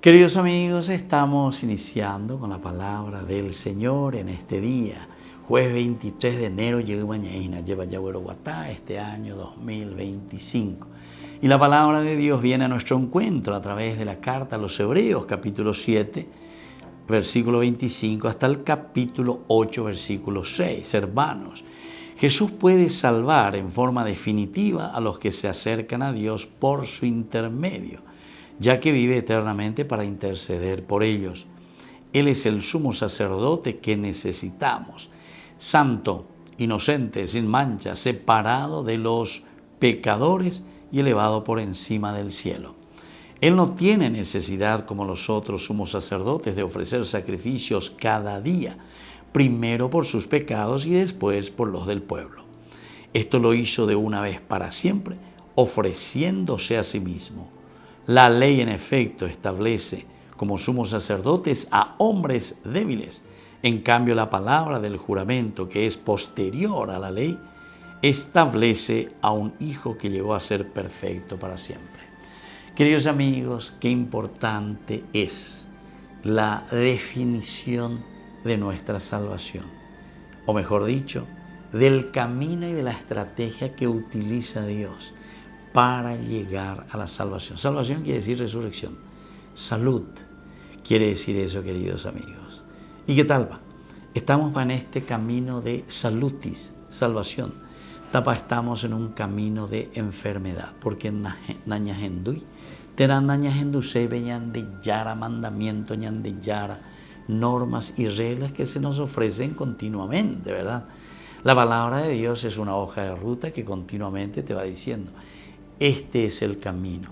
Queridos amigos, estamos iniciando con la palabra del Señor en este día, jueves 23 de enero, este año 2025. Y la palabra de Dios viene a nuestro encuentro a través de la carta a los Hebreos, capítulo 7, versículo 25, hasta el capítulo 8, versículo 6. Hermanos, Jesús puede salvar en forma definitiva a los que se acercan a Dios por su intermedio, ya que vive eternamente para interceder por ellos. Él es el sumo sacerdote que necesitamos, santo, inocente, sin mancha, separado de los pecadores y elevado por encima del cielo. Él no tiene necesidad, como los otros sumos sacerdotes, de ofrecer sacrificios cada día, primero por sus pecados y después por los del pueblo. Esto lo hizo de una vez para siempre, ofreciéndose a sí mismo. La ley, en efecto, establece como sumos sacerdotes a hombres débiles. En cambio, la palabra del juramento, que es posterior a la ley, establece a un hijo que llegó a ser perfecto para siempre. Queridos amigos, qué importante es la definición de nuestra salvación, o mejor dicho, del camino y de la estrategia que utiliza Dios para llegar a la salvación. Salvación quiere decir resurrección. Salud quiere decir eso, queridos amigos. ¿Y qué tal va? Estamos en este camino de salutis, salvación. Tapa estamos en un camino de enfermedad, porque nañahendui, terán nañahenduse veñan de yara mandamiento, ñan de yara, normas y reglas que se nos ofrecen continuamente, ¿verdad? La palabra de Dios es una hoja de ruta que continuamente te va diciendo: este es el camino,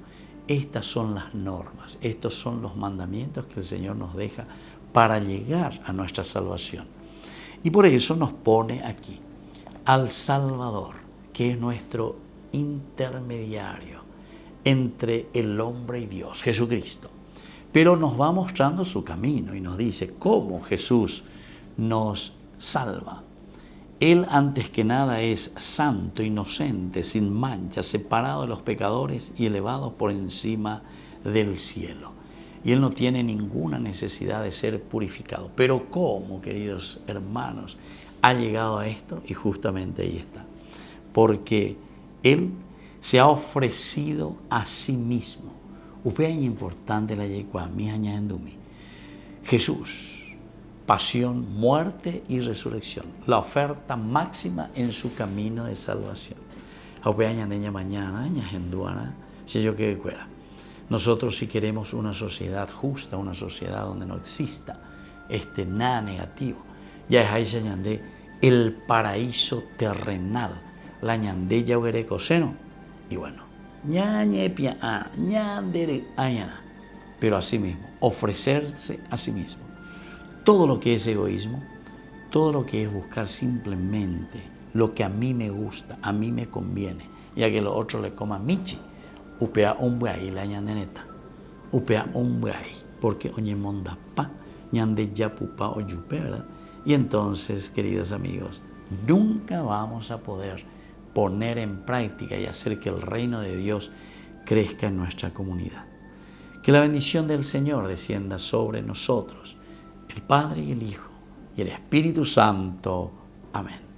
estas son las normas, estos son los mandamientos que el Señor nos deja para llegar a nuestra salvación. Y por eso nos pone aquí al Salvador, que es nuestro intermediario entre el hombre y Dios, Jesucristo. Pero nos va mostrando su camino y nos dice cómo Jesús nos salva. Él, antes que nada, es santo, inocente, sin mancha, separado de los pecadores y elevado por encima del cielo. Y Él no tiene ninguna necesidad de ser purificado. Pero ¿cómo, queridos hermanos, ha llegado a esto? Y justamente ahí está. Porque Él se ha ofrecido a sí mismo. Es importante la Jesús, pasión, muerte y resurrección, la oferta máxima en su camino de salvación. Nosotros, si queremos una sociedad justa, una sociedad donde no exista nada negativo, ya es ahí se añade el paraíso terrenal, la ñande ya coseno, y bueno, pero así mismo, ofrecerse a sí mismo. Todo lo que es egoísmo, todo lo que es buscar simplemente lo que a mí me gusta, a mí me conviene, y a que los otros le coman michi, upea hombre ahí la ñandeneta, upea hombre ahí, porque oye monda pa, ñande ya pupa o yupe, ¿verdad? Y entonces, queridos amigos, nunca vamos a poder poner en práctica y hacer que el reino de Dios crezca en nuestra comunidad. Que la bendición del Señor descienda sobre nosotros, el Padre y el Hijo y el Espíritu Santo. Amén.